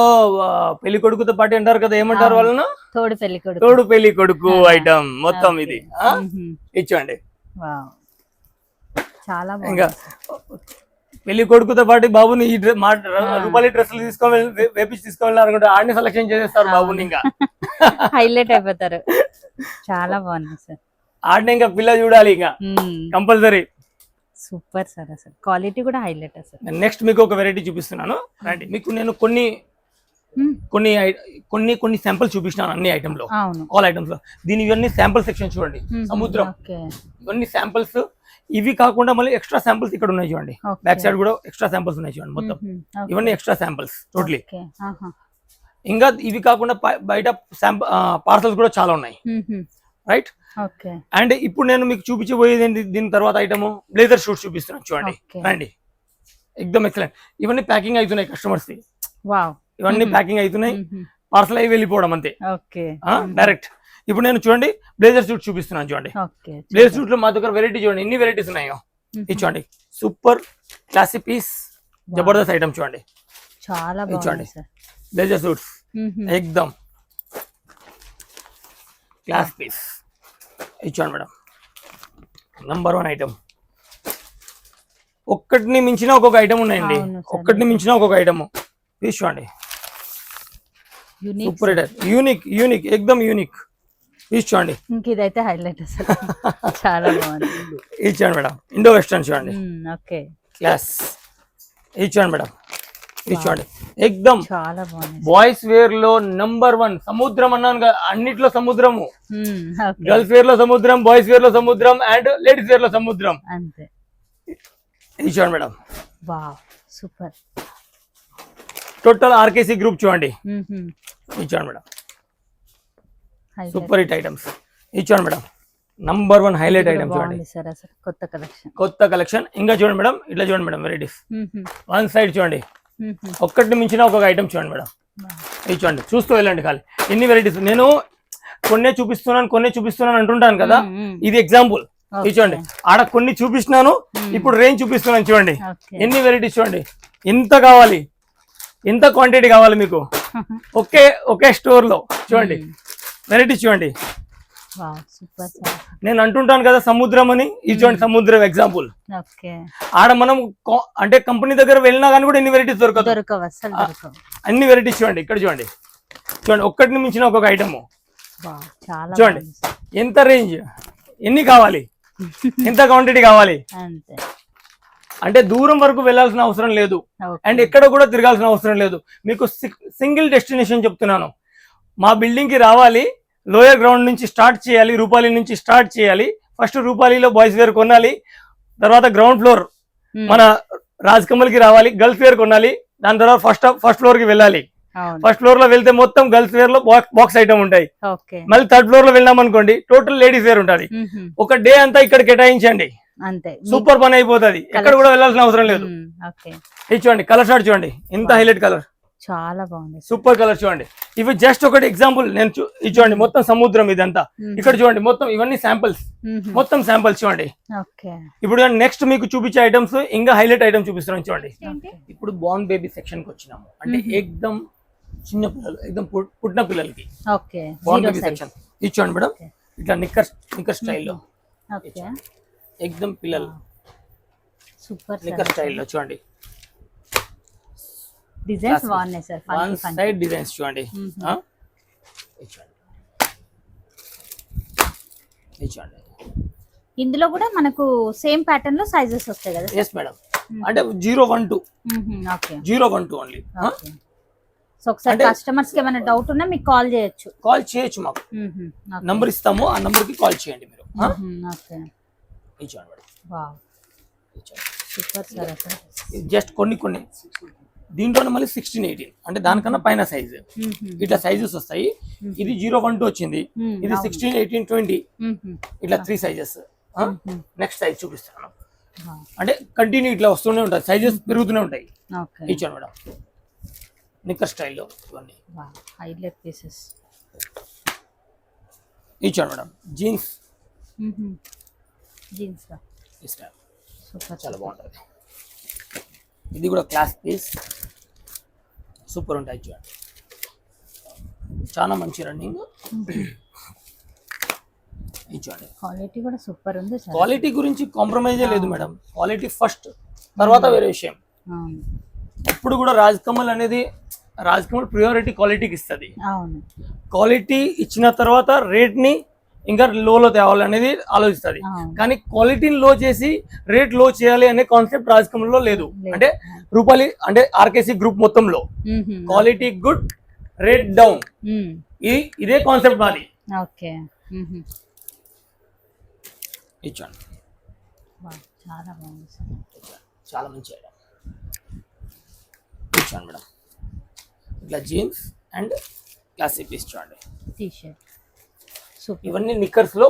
పెళ్లి కొడుకుతో పాటు అంటారు కదా, ఏమంటారు వాళ్ళను? తోడు పెళ్లి కొడుకు. తోడు పెళ్లి కొడుకు ఐటమ్ మొత్తం ఇది ఇచ్చాండి. చాలా ఇంకా పెళ్లి కొడుకుతో పాటు బాబుని ఈ రూపాయలు డ్రెస్సులు వేపించి తీసుకెళ్ళారు అనుకుంటే ఆడిని సెలెక్షన్ చేసేస్తారు బాబుని. ఇంకా హైలైట్ అయిపోతారు. చాలా బాగుంది సార్. ఆడిని ఇంకా పిల్ల చూడాలి ఇంకా కంపల్సరీ. సూపర్ సార్, అసలు క్వాలిటీ కూడా హైలైట్ అసలు. నెక్స్ట్ మీకు ఒక వెరైటీ చూపిస్తున్నాను రండి. మీకు నేను కొన్ని కొన్ని కొన్ని కొన్ని శాంపుల్ చూపిస్తున్నాను అన్ని ఐటమ్ లో, ఆల్ ఐటమ్స్ లో. దీని ఇవన్నీ శాంపుల్ సెక్షన్ చూడండి. సముద్రం ఇవన్నీ శాంపుల్స్. ఇవి కాకుండా మళ్ళీ ఎక్స్ట్రా శాంపుల్స్ ఇక్కడ ఉన్నాయి చూడండి. బ్యాక్ సైడ్ కూడా ఎక్స్ట్రా శాంపుల్స్ ఉన్నాయి చూడండి. మొత్తం ఇవన్నీ ఎక్స్ట్రా శాంపుల్స్ టోటలీ. ఇంకా ఇవి కాకుండా బయట పార్సల్స్ కూడా చాలా ఉన్నాయి, రైట్. అండ్ ఇప్పుడు నేను మీకు చూపించబోయేది దీని తర్వాత ఐటమ్ బ్లేజర్ షూట్స్ చూపిస్తున్నాను చూడండి. రండి, ఎక్దమ్ ఎక్సలెంట్. ఇవన్నీ ప్యాకింగ్ అవుతున్నాయి కస్టమర్స్ కి. ఇవన్నీ ప్యాకింగ్ అవుతున్నాయి, పార్సల్ అయి వెళ్ళిపోవడం అంతే డైరెక్ట్. ఇప్పుడు నేను చూడండి బ్లేజర్ సూట్ చూపిస్తున్నాను చూడండి. బ్లేజర్ సూట్ లో మా దగ్గర వెరైటీ చూడండి, ఎన్ని వెరైటీస్ ఉన్నాయో. ఇది చూడండి, సూపర్ క్లాసీ పీస్, జబర్దస్త్ ఐటమ్ చూడండి. చాలా చూడండి బ్లేజర్ సూట్స్ ఎక్దమ్ క్లాస్ పీస్. ఇచ్చాను మేడం, నంబర్ 1 ఐటమ్. ఒక్కటిని మించిన ఒక్కొక్క ఐటమ్ ఉన్నాయండి, ఒక్కటిని మించిన ఒక్కొక్క ఐటమ్. తీసుకోండి, సూపర్ హిట్, యూనిక్ యూనిక్ ఎక్దమ్ యూనిక్. తీసుకోండి, ఇదైతే హైలైట్ అసలు. చాలా బాగుంది. ఇచ్చాను మేడం, ఇండో వెస్టర్న్ చూడండి. క్లాస్ ఇచ్చాను మేడం. తీసుకోండి, ఎక్దమ్ చాలా బాగుంది. బాయ్స్ వేర్ లో నంబర్ 1 సముద్రం అన్నాను కదా, అన్నిట్లో సముద్రము. గర్ల్స్ వేర్ లో సముద్రం, బాయ్స్ వేర్ లో సముద్రం, అండ్ లేడీస్ వేర్ లో సముద్రం అంతే. ఇచ్చాను madam. Wow super. Total RKC group చూడండి. ఇచ్చాను మేడం, సూపర్ హిట్ ఐటమ్స్. ఇచ్చాను మేడం, నంబర్ 1 హైలైట్ ఐటమ్ చూడండి. కొత్త కలెక్షన్. ఇంకా చూడండి మేడం, ఇట్లా చూడండి మేడం వెరైటీస్. వన్ సైడ్ చూడండి, ఒక్కటిని మించిన ఒక్కొక్క ఐటమ్ చూడండి మేడం. ఇది చూడండి, చూస్తూ వెళ్ళండి ఖాళీ. ఎన్ని వెరైటీస్. నేను కొన్నే చూపిస్తున్నాను అంటుంటాను కదా, ఇది ఎగ్జాంపుల్. ఇది చూడండి, ఆడ కొన్ని చూపిస్తున్నాను, ఇప్పుడు రేంజ్ చూపిస్తున్నాను చూడండి. ఎన్ని వెరైటీస్ చూడండి, ఎంత కావాలి, ఎంత క్వాంటిటీ కావాలి మీకు ఒకే స్టోర్ లో. చూడండి వెరైటీస్ చూడండి. నేను అంటుంటాను కదా సముద్రం అని, ఇది చూడండి సముద్రం ఎగ్జాంపుల్. ఆడ మనం అంటే కంపెనీ దగ్గర వెళ్ళినా కానీ కూడా ఎన్ని వెరైటీస్ దొరకవు. అన్ని వెరైటీస్ చూడండి, ఇక్కడ చూడండి. ఒక్కటిని మించిన ఒక్కొక్క ఐటమ్ చూడండి. ఎంత రేంజ్, ఎన్ని కావాలి, ఎంత క్వాంటిటీ కావాలి. అంటే దూరం వరకు వెళ్ళాల్సిన అవసరం లేదు, అండ్ ఎక్కడ కూడా తిరగాల్సిన అవసరం లేదు. మీకు సింగిల్ డెస్టినేషన్ చెప్తున్నాను. మా బిల్డింగ్ కి రావాలి, లోయర్ గ్రౌండ్ నుంచి స్టార్ట్ చేయాలి, రూపాలి నుంచి స్టార్ట్ చేయాలి. ఫస్ట్ రూపాలిలో బాయ్స్ వేర్ కొనాలి, తర్వాత గ్రౌండ్ ఫ్లోర్ మన రాజ్ కమల్ కి రావాలి, గర్ల్స్ వేర్ కొనాలి. దాని తర్వాత ఫస్ట్ ఫ్లోర్ కి వెళ్ళాలి. ఫస్ట్ ఫ్లోర్ లో వెళ్తే మొత్తం గర్ల్స్ వేర్ లో బాక్స్ ఐటమ్ ఉంటాయి. మళ్ళీ థర్డ్ ఫ్లోర్ లో వెళ్ళాం అనుకోండి, టోటల్ లేడీస్ వేర్ ఉంటుంది. ఒక డే అంతా ఇక్కడ కేటాయించండి, సూపర్ పని అయిపోతుంది. ఎక్కడ కూడా వెళ్ళాల్సిన అవసరం లేదు. ఇది చూడండి, కలర్ షార్ట్ చూడండి, ఎంత హైలైట్ కలర్. చాలా బాగుంది. సూపర్ కలర్ చూడండి. ఇవి జస్ట్ ఒకటి ఎగ్జాంపుల్ నేను ఇది చూడండి మొత్తం సముద్రం ఇదంతా. ఇక్కడ చూడండి మొత్తం ఇవన్నీ శాంపిల్స్, మొత్తం శాంపిల్స్ చూడండి. ఇప్పుడు నెక్స్ట్ మీకు చూపించే ఐటమ్స్ ఇంకా హైలైట్ ఐటమ్ చూపిస్తున్నాం చూడండి. ఇప్పుడు బార్న్ బేబీ సెక్షన్ కి వచ్చినాము. అంటే ఎక్దమ్ చిన్న పిల్లలు, ఎక్దమ్ పుట్టిన పిల్లలకి బార్న్ బేబీ సెక్షన్ ఇది చూడండి మేడం. ఇట్లా నిక్కర్ స్టైల్లో ఎక్దమ్ పిల్లలు సూపర్ నిక్కర్ స్టైల్లో చూడండి. డిజైన్స్ బాగున్నాయి సార్. వన్ సైడ్ డిజైన్స్ చూడండి. చూడండి ఇందులో కూడా మనకు సేమ్ ప్యాటర్న్ లో సైజెస్ వస్తాయి కదా? Yes madam. అంటే 012 012 ఓన్లీ. సో ఒకసారి కస్టమర్స్ కి ఏమైనా డౌట్ ఉన్నా మీకు కాల్ చేయొచ్చు. మాకు నంబర్ ఇస్తాము, ఆ నంబర్ కి కాల్ చేయండి మీరు. జస్ట్ కొన్ని దీంట్లోనే మళ్ళీ 16-18 అంటే దానికన్నా పైన సైజు ఇట్లా సైజెస్ వస్తాయి. ఇది 012 వచ్చింది, ఇది 16, 18, 20 ఇట్లా 3 సైజెస్. నెక్స్ట్ సైజ్ చూపిస్తాను. అంటే కంటిన్యూ ఇట్లా వస్తూనే ఉంటాయి, సైజెస్ పెరుగుతూనే ఉంటాయి. ఇచ్చాను మేడం నిక్కర్ స్టైల్లో ఇవన్నీ హైలైట్ పీసెస్. ఇచ్చాను మేడం జీన్స్ చాలా బాగుంటుంది. ఇది కూడా క్లాస్ పీస్ సూపర్ ఉంటాయి చూడండి. చాలా మంచి రన్నింగ్. చూడండి క్వాలిటీ కూడా సూపర్ ఉంది. క్వాలిటీ గురించి కాంప్రమైజే లేదు మేడం. క్వాలిటీ ఫస్ట్, తర్వాత వేరే విషయం. ఎప్పుడు కూడా రాజ్కమల్ ప్రియారిటీ క్వాలిటీకి ఇస్తుంది. క్వాలిటీ ఇచ్చిన తర్వాత రేట్ ని ఇంకా లోలో తేవాలనేది ఆలోచిస్తుంది. కానీ క్వాలిటీని లో చేసి రేట్ లో చేయాలి అనే కాన్సెప్ట్ రాజ్కమల్ లో లేదు. అంటే రూపాలి అంటే ఆర్కేసీ గ్రూప్ మొత్తంలో క్వాలిటీ గుడ్, రేట్ డౌన్, ఇదే కాన్సెప్ట్ మాది. ఇచ్చాను చాలా మంచి ఐటమ్. ఇచ్చాను మేడం ఇట్లా జీన్స్ అండ్ క్లాసిక్ పీస్ చూడండి. ఇవన్నీ నిక్కర్స్ లో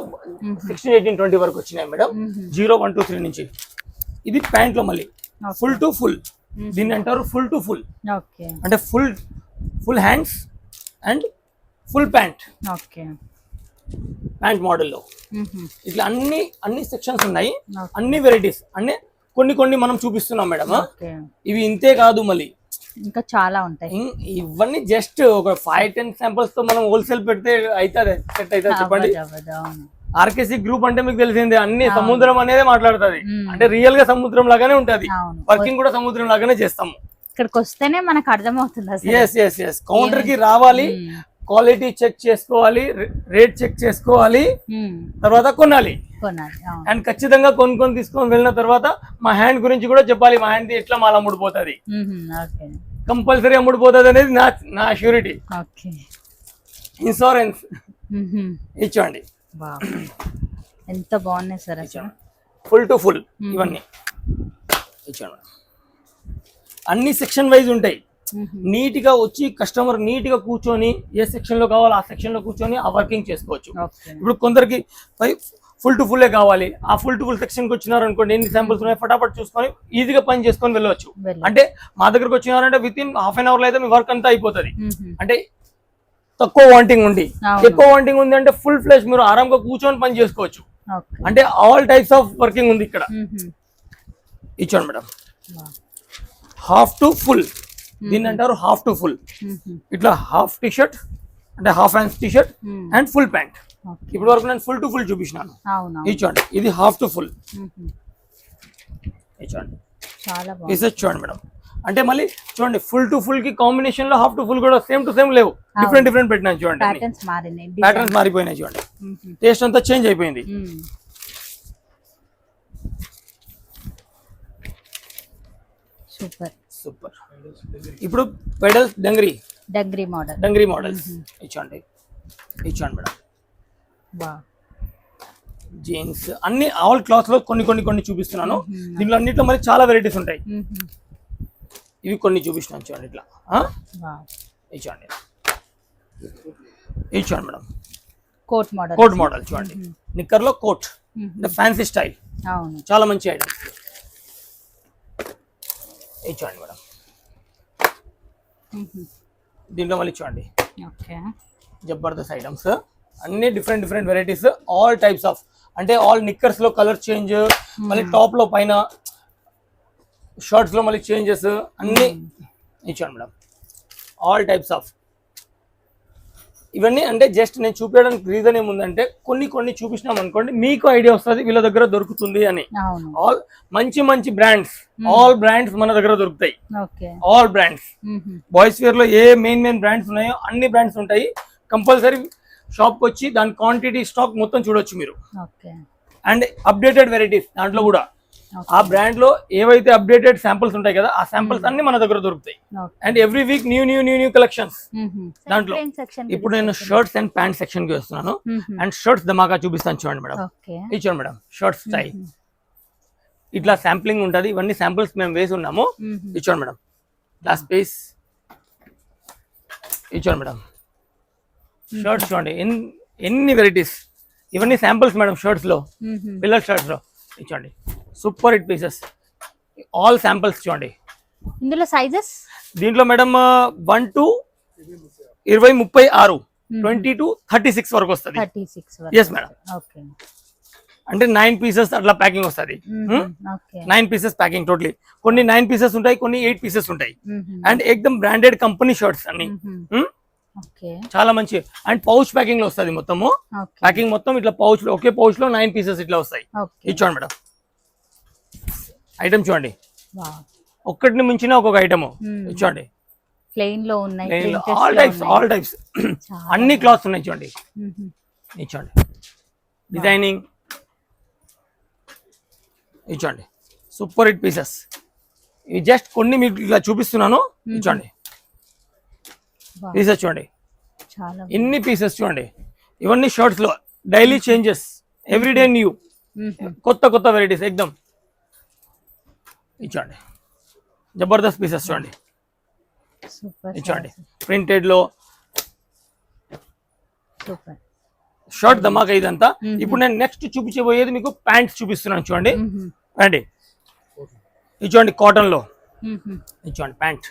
16, 18, 20 వరకు వచ్చినాయి మేడం. 0, 1, 2, 3 నుంచి. ఇది ప్యాంట్ లో మళ్ళీ ఫుల్ టు ఫుల్, దీన్ని అంటారు ఫుల్ టు ఫుల్. అంటే full hands and full pant మోడల్లో ఇట్లా అన్ని సెక్షన్స్ ఉన్నాయి, అన్ని వెరైటీస్. అన్ని కొన్ని మనం చూపిస్తున్నాం మేడం. ఇవి ఇంతే కాదు, మళ్ళీ ఇంకా చాలా ఉంటాయి. ఇవన్నీ జస్ట్ ఒక 5-10 శాంపుల్స్ తో మనం హోల్సేల్ పెడితే అవుతుంది, సెట్ అవుతుంది చెప్పండి. ఆర్కేసీ గ్రూప్ అంటే మీకు తెలిసిందే, అన్ని సముద్రం అనేది మాట్లాడుతుంది. అంటే రియల్ గా సముద్రం లాగానే ఉంటది, వర్కింగ్ కూడా సముద్రం లాగానే చేస్తాము. ఇక్కడికి వస్తేనే మనకు అర్థమవుతుంది. ఎస్ కౌంటర్ కి రావాలి, క్వాలిటీ చెక్ చేసుకోవాలి, రేట్ చెక్ చేసుకోవాలి, తర్వాత కొనాలి. అండ్ ఖచ్చితంగా కొనుక్కొని తీసుకొని వెళ్ళిన తర్వాత మా హ్యాండ్ గురించి కూడా చెప్పాలి. మా హ్యాండ్ ఎట్లా మాల అమ్ముడుపోతుంది, కంపల్సరీ అమ్ముడుపోతుంది అనేది నా అష్యూరిటీ. ఇన్సూరెన్స్ ఇచ్చండి. ఎంత బాగున్నాయి సార్, ఫుల్ టు ఫుల్ ఇవన్నీ ఇచ్చండి. అన్ని సెక్షన్ వైజ్ ఉంటాయి. నీట్ గా వచ్చి కస్టమర్ నీట్ గా కూర్చొని ఏ సెక్షన్ లో కావాలో ఆ సెక్షన్ లో కూర్చొని ఆ వర్కింగ్ చేసుకోవచ్చు. ఇప్పుడు కొందరికి ఫుల్ టు ఫుల్ కావాలి, ఆ ఫుల్ టు ఫుల్ సెక్షన్ కి వచ్చినారు అనుకోండి, ఎన్ని శాంపుల్స్ ఉన్నాయి ఫటాఫట్ చూసుకొని ఈజీగా పని చేసుకొని వెళ్ళవచ్చు. అంటే మా దగ్గరకు వచ్చినారంటే within half an hour లో అయితే మీ వర్క్ అంతా అయిపోతుంది. అంటే తక్కువ వాంటింగ్ ఉంది, ఎక్కువ వాంటింగ్ ఉంది అంటే ఫుల్ ఫ్లెష్ మీరు ఆరాంగా కూర్చొని పని చేసుకోవచ్చు. అంటే ఆల్ టైప్స్ ఆఫ్ వర్కింగ్ ఉంది ఇక్కడ. ఇచ్చాను మేడం హాఫ్ టు ఫుల్, దీన్ని అంటారు హాఫ్ టు ఫుల్. ఇట్లా హాఫ్ టీ షర్ట్ అంటే half hands T shirt and full pant. ఇప్పటి వరకు నేను ఫుల్ టు ఫుల్ చూపించినాను. ఇచ్చోండి ఇది హాఫ్ టు ఫుల్. ఇచ్చోండి చూడండి మేడం. అంటే మళ్ళీ చూడండి ఫుల్ టు ఫుల్ కి కాంబినేషన్ లో హాఫ్ టు ఫుల్ కూడా సేమ్ టు సేమ్ లేవు, డిఫరెంట్ పెట్టినాయి చూడండి. ప్యాటర్న్స్ మారిపోయినాయి చూడండి, టేస్ట్ అంతా చేంజ్ అయిపోయింది. సూపర్. ఇప్పుడు పెడల్ డంగ్రీ మోడల్స్ ఇచ్చండి మేడం. జీన్స్ అన్ని ఆల్ క్లాత్ లో కొన్ని చూపిస్తున్నాను. దీంట్లో అన్నిట్లో మరి చాలా వెరైటీస్ ఉంటాయి. ఇవి కొన్ని చూపిస్తున్నాను చూడండి. ఇట్లా ఇచ్చండి మేడం. కోట్ మోడల్ చూడండి, నిక్కర్ లో కోట్ అంటే ఫ్యాన్సీ స్టైల్, చాలా మంచి ఐటమ్. ఇచ్చండి మేడం. దీంట్లో మళ్ళీ చూడండి ఓకే జబర్దస్త్ ఐటమ్స్ అన్ని different varieties, all types of, అంటే ఆల్ నిక్కర్స్ లో కలర్ చేంజ్, మళ్ళీ టాప్ లో పైన షర్ట్స్ లో మళ్ళీ చేంజెస్ అన్ని ఇచ్చాను మేడం. ఆల్ టైప్స్ ఆఫ్ ఇవన్నీ అంటే జస్ట్ నేను చూపించడానికి రీజన్ ఏముందంటే కొన్ని చూపించినాం అనుకోండి మీకు ఐడియా వస్తుంది వీళ్ళ దగ్గర దొరుకుతుంది అని. ఆల్ మంచి బ్రాండ్స్, ఆల్ బ్రాండ్స్ మన దగ్గర దొరుకుతాయి. ఆల్ బ్రాండ్స్ బాయ్స్ వేర్ లో ఏ మెయిన్ బ్రాండ్స్ ఉన్నాయో అన్ని బ్రాండ్స్ ఉంటాయి. కంపల్సరీ షాప్ కి వచ్చి దాని క్వాంటిటీ స్టాక్ మొత్తం చూడొచ్చు మీరు. అండ్ అప్డేటెడ్ వెరైటీస్ దాంట్లో కూడా ఆ బ్రాండ్ లో ఏవైతే అప్డేటెడ్ శాంపుల్స్ ఉంటాయి కదా ఆ శాంపుల్స్ అన్ని మన దగ్గర దొరుకుతాయి. And every week new collections. దాంట్లో ఇప్పుడు నేను షర్ట్స్ అండ్ ప్యాంట్ సెక్షన్ కి వస్తున్నాను. అండ్ షర్ట్స్ ధమాకా చూపిస్తాను చూడండి మేడం. ఇచ్చాను మేడం షర్ట్స్ స్టైల్ ఇట్లా శాంప్లింగ్ ఉంటది. ఇవన్నీ శాంపుల్స్ మేము వేసి ఉన్నాము. ఇచ్చాను మేడం గ్లాస్ పీస్. ఇచ్చాను మేడం షర్ట్స్ చూడండి ఎన్ని వెరైటీస్. ఇవన్నీ శాంపుల్స్ మేడం షర్ట్స్ లో, పిల్లర్ షర్ట్స్ లో. ఇచ్చండి super hit pieces, all samples చూడండి. ఇందులో సైజెస్ దీంట్లో మేడం 1 to 20, 36, 20 to 36 వరకు వస్తుంది. Yes madam. అంటే 9 పీసెస్ అట్లా ప్యాకింగ్ వస్తుంది. 9 పీసెస్ ప్యాకింగ్ టోటలీ. కొన్ని 9 పీసెస్ ఉంటాయి, కొన్ని 8 పీసెస్ ఉంటాయి. అండ్ ఎక్దమ్ బ్రాండెడ్ కంపెనీ షర్ట్స్ అన్ని చాలా మంచి. అండ్ పౌచ్ ప్యాకింగ్ లో వస్తుంది మొత్తము. ప్యాకింగ్ మొత్తం ఇట్లా పౌచ్ లో, ఒకే పౌచ్ లో 9 పీసెస్ ఇట్లా వస్తాయి. ఇచ్చోండి మేడం ఐటమ్ చూడండి, ఒక్కటిని మించిన ఒక్కొక్క ఐటమ్. ఇచ్చోండి ప్లెయిన్ లో ఉన్నాయి, ఆల్ టైప్స్ అన్ని క్లాత్స్ ఉన్నాయి చూడండి. ఇచ్చోండి డిజైనింగ్. ఇచ్చోండి సూపర్ హిట్ పీసెస్. ఇవి జస్ట్ కొన్ని మీకు ఇట్లా చూపిస్తున్నాను. ఇచ్చోండి పీసెస్ చూడండి, ఇన్ని పీసెస్ చూడండి. ఇవన్నీ షర్ట్స్ లో డైలీ చేంజెస్, ఎవ్రీడే న్యూ, కొత్త వెరైటీస్ ఎక్దమ్. ఇచ్చోండి జబర్దస్త్ పీసెస్ చూడండి. ఇచ్చోండి ప్రింటెడ్ లో షర్ట్ ధమాకా ఇదంతా. ఇప్పుడు నేను నెక్స్ట్ చూపించబోయేది మీకు ప్యాంట్స్ చూపిస్తున్నాను చూడండి. రండి ఇచ్చోండి కాటన్ లో. ఇచ్చోండి ప్యాంట్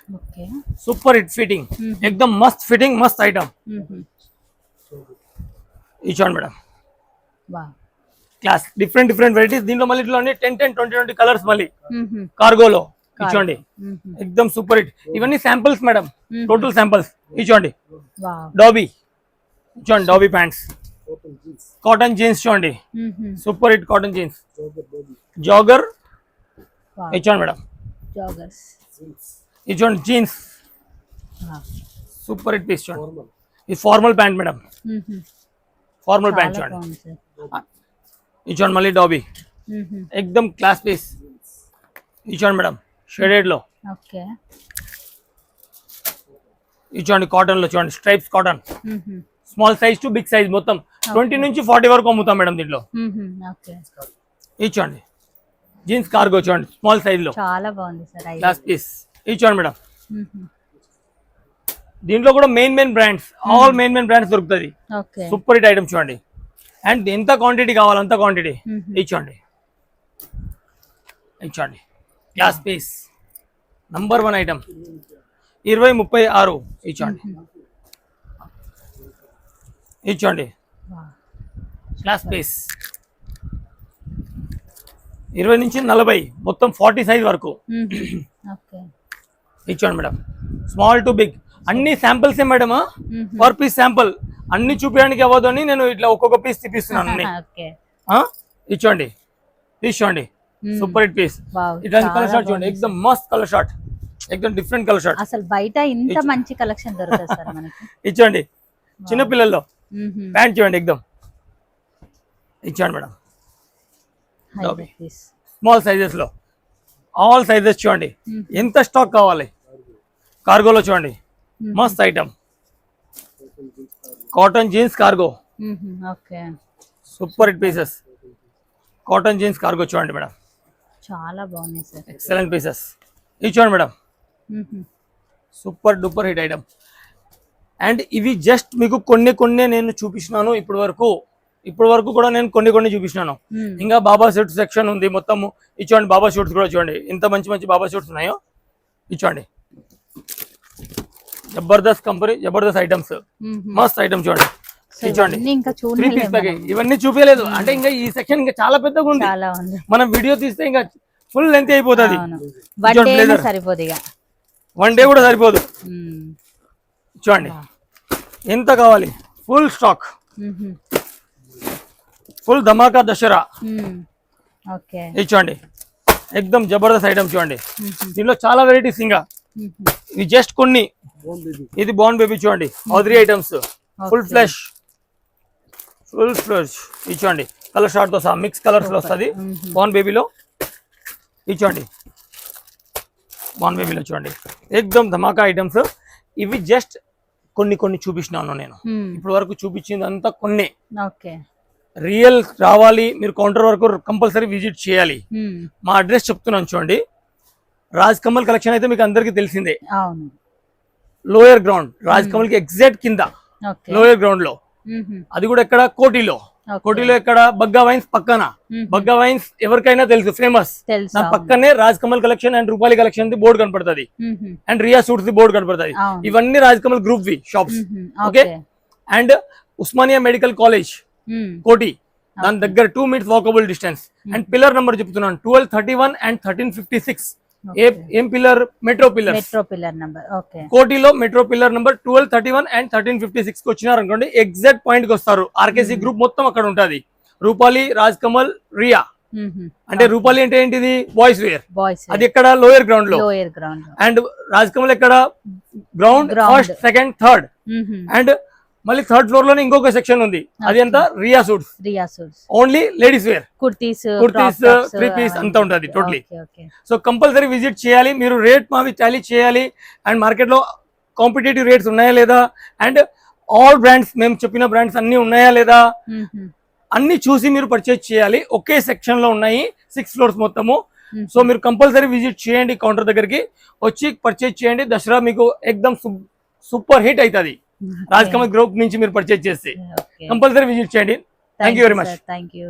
సూపర్ హిట్ ఫిట్టింగ్, ఎక్దమ్ మస్త్ ఫిట్టింగ్, మస్త్ ఐటమ్. ఇచ్చోండి మేడం క్లాస్, డిఫరెంట్ వెరైటీస్. దీంట్లో మళ్ళీ ఇట్లా 10, 20 కలర్స్ మళ్ళీ కార్గోలో. ఇచ్చోండి ఎక్దమ్ సూపర్ హిట్. ఇవన్నీ శాంపుల్స్ మేడం, టోటల్ శాంపుల్స్. ఇచ్చోండి డాబీ. ఇచ్చోండి డాబీ ప్యాంట్స్, కాటన్ జీన్స్ చూడండి, super hit cotton jeans. Jogger. ఇచ్చోండి మేడం ఇది చూడండి జీన్స్, సూపర్ హిట్ పీస్ చూడండి. ఇది formal pant madam, formal pant చూడండి. ఇది చూడండి మళ్ళీ డాబీ, ఎక్దమ్ క్లాస్ పీస్. ఇది చూడండి మేడం షేడెడ్ లో. ఇది చూడండి కాటన్ లో చూడండి, stripes cotton. Small size to big size మొత్తం 20 నుంచి 40 వరకు అమ్ముతాం మేడం దీంట్లో. ఇది చూడండి జీన్స్ కార్గో చూడండి, స్మాల్ సైజ్ లో చాలా బాగుంది సార్. Class piece. ఇది చూడండి మేడం దీంట్లో కూడా main brands, all main brands దొరుకుతుంది. సూపర్ హిట్ ఐటమ్ చూడండి. అండ్ ఎంత క్వాంటిటీ కావాలి అంత క్వాంటిటీ. ఇచ్చోండి ఇచ్చోండి క్లాస్ పీస్ నంబర్ 1 ఐటమ్ 20, 36. ఇచ్చోండి ఇచ్చోండి క్లాస్ పీస్ 20 నుంచి 40 మొత్తం 40 సైజ్ వరకు. ఇచ్చోండి మేడం స్మాల్ టు బిగ్ అన్ని samples madam. Per piece sample అన్ని చూపించడానికి అవ్వదు అని నేను ఇట్లా ఒక్కొక్క పీస్ తీపిస్తున్నాను. ఇచ్చోండి తీసుకోండి సూపర్ హిట్ పీస్. ఇట్లా కలర్ షార్ట్ చూడండి, ఎక్దమ్ మస్త్ కలర్ షార్ట్, ఎక్దమ్ డిఫరెంట్ కలర్ షార్ట్. అసలు బయట ఇంత మంచి కలెక్షన్ దొరుకుతుంది సార్ మనకి. ఇచ్చోండి చిన్న పిల్లల్లో ప్యాంట్ చూడండి ఎక్దమ్. ఇచ్చోండి మేడం స్మాల్ సైజెస్ లో, ఆల్ సైజెస్ చూడండి. ఎంత స్టాక్ కావాలి. కార్గోలో చూడండి మస్త్ item, cotton jeans cargo, super hit pieces. Cotton jeans cargo చూడండి మేడం, చాలా బాగున్నాయి సార్, ఎక్సలెంట్ పీసెస్. ఇవి చూడండి madam super duper hit item. And ఇవి జస్ట్ మీకు కొన్ని నేను చూపించినాను ఇప్పటి వరకు కూడా నేను కొన్ని చూపించినాను. ఇంకా బాబా షూట్స్ సెక్షన్ ఉంది మొత్తము. ఇచ్చోండి బాబా షూట్స్ కూడా చూడండి ఎంత మంచి బాబా షూట్స్ ఉన్నాయో. ఇచ్చోండి జబర్దస్త్ కంపెనీ, జబర్దస్త్ ఐటమ్స్, మస్త్ ఐటమ్ చూడండి. చూడండి ఇంకా 3 పీస్ ప్యాకేజ్. ఇవన్నీ చూపించలేదు అంటే ఇంకా ఈ సెక్షన్ ఇంకా చాలా పెద్దగా ఉంది. మనం వీడియో తీస్తే ఇంకా ఫుల్ లెంత్ అయిపోతుంది. సరిపోదు, వన్ డే కూడా సరిపోదు. చూడండి ఎంత కావాలి, ఫుల్ స్టాక్, ఫుల్ ధమాకా దసరా. ఇది చూడండి ఎక్దమ్ జబర్దస్త్ ఐటమ్. చూడండి దీనిలో చాలా వెరైటీస్, ఇంకా ఇవి జస్ట్ కొన్ని. ఇది బోర్న్ బేబీ చూడండి, ఆద్రీ items, full fresh, full fresh. ఇది చూడండి కలర్ షార్ట్ తో సహా మిక్స్ కలర్స్ లో వస్తుంది బోర్న్ బేబీలో. ఇది చూడండి బోర్న్ బేబీలో చూడండి ఎక్దమ్ ధమాకా ఐటమ్స్. ఇవి జస్ట్ కొన్ని చూపించినాను నేను. ఇప్పటి వరకు చూపించింది అంతా కొన్ని. రియల్ రావాలి మీరు కౌంటర్ వరకు కంపల్సరీ విజిట్ చేయాలి. మా అడ్రస్ చెప్తున్నాను చూడండి. రాజ్ కమల్ కలెక్షన్ అయితే మీకు అందరికి తెలిసిందే. లోయర్ గ్రౌండ్, రాజ్ కమల్ కి ఎగ్జాక్ట్ కింద లోయర్ గ్రౌండ్ లో. అది కూడా ఎక్కడ, కోటిలో. కోటిలో ఎక్కడ, బగ్గా వైన్స్ పక్కన. బగ్గా వైన్స్ ఎవరికైనా తెలుసు, ఫేమస్. దాని పక్కనే Raj Kamal collection and Rupali collection ది బోర్డు కనపడుతుంది, అండ్ రియా సూట్స్ ది బోర్డు కనపడుతుంది. ఇవన్నీ రాజ్ కమల్ గ్రూప్ వి shops. Okay. And Osmania medical college Koti, దాని దగ్గర 2 minutes walkable distance. And pillar number చెప్తున్నాను 1231 అండ్ 1356. ఏం పిల్లర్, మెట్రో పిల్లర్ నెంబర్. కోటిలో మెట్రో పిల్లర్ నెంబర్ 1231 అండ్ 1356 కి వచ్చినారు అనుకోండి, ఎగ్జాక్ట్ పాయింట్ కి వస్తారు. ఆర్కేసీ గ్రూప్ మొత్తం అక్కడ ఉంటది. రూపాలి, రాజ్ కమల్, రియా. అంటే రూపాలి అంటే ఏంటిది, బాయ్స్ వేర్. అది ఎక్కడ, లోయర్ గ్రౌండ్ లో. అండ్ రాజ్ కమల్ ఎక్కడ, ground first, second, third. And మళ్ళీ థర్డ్ ఫ్లోర్ లోనే ఇంకొక సెక్షన్ ఉంది, అది ఎంత, Riya suits. Only ladies wear, kurtis, 3 piece అంతా ఉంటుంది టోటలీ. సో కంపల్సరీ విజిట్ చేయాలి మీరు. రేట్ మావి టాలీ చేయాలి. అండ్ మార్కెట్ లో కాంపిటేటివ్ రేట్స్ ఉన్నాయా లేదా, అండ్ ఆల్ బ్రాండ్స్ మేము చెప్పిన బ్రాండ్స్ అన్ని ఉన్నాయా లేదా, అన్ని చూసి మీరు పర్చేజ్ చేయాలి. ఒకే సెక్షన్ లో ఉన్నాయి 6 floors మొత్తము. సో మీరు కంపల్సరీ విజిట్ చేయండి, కౌంటర్ దగ్గరికి వచ్చి పర్చేజ్ చేయండి. దసరా మీకు ఎక్దమ్ సూపర్ హిట్ అవుతుంది. రాజ్ కమల్ గ్రూప్ నుంచి మీరు పర్చేజ్ చేస్తే కంపల్సరీ విజిట్ చేయండి. Thank you very much. Thank you.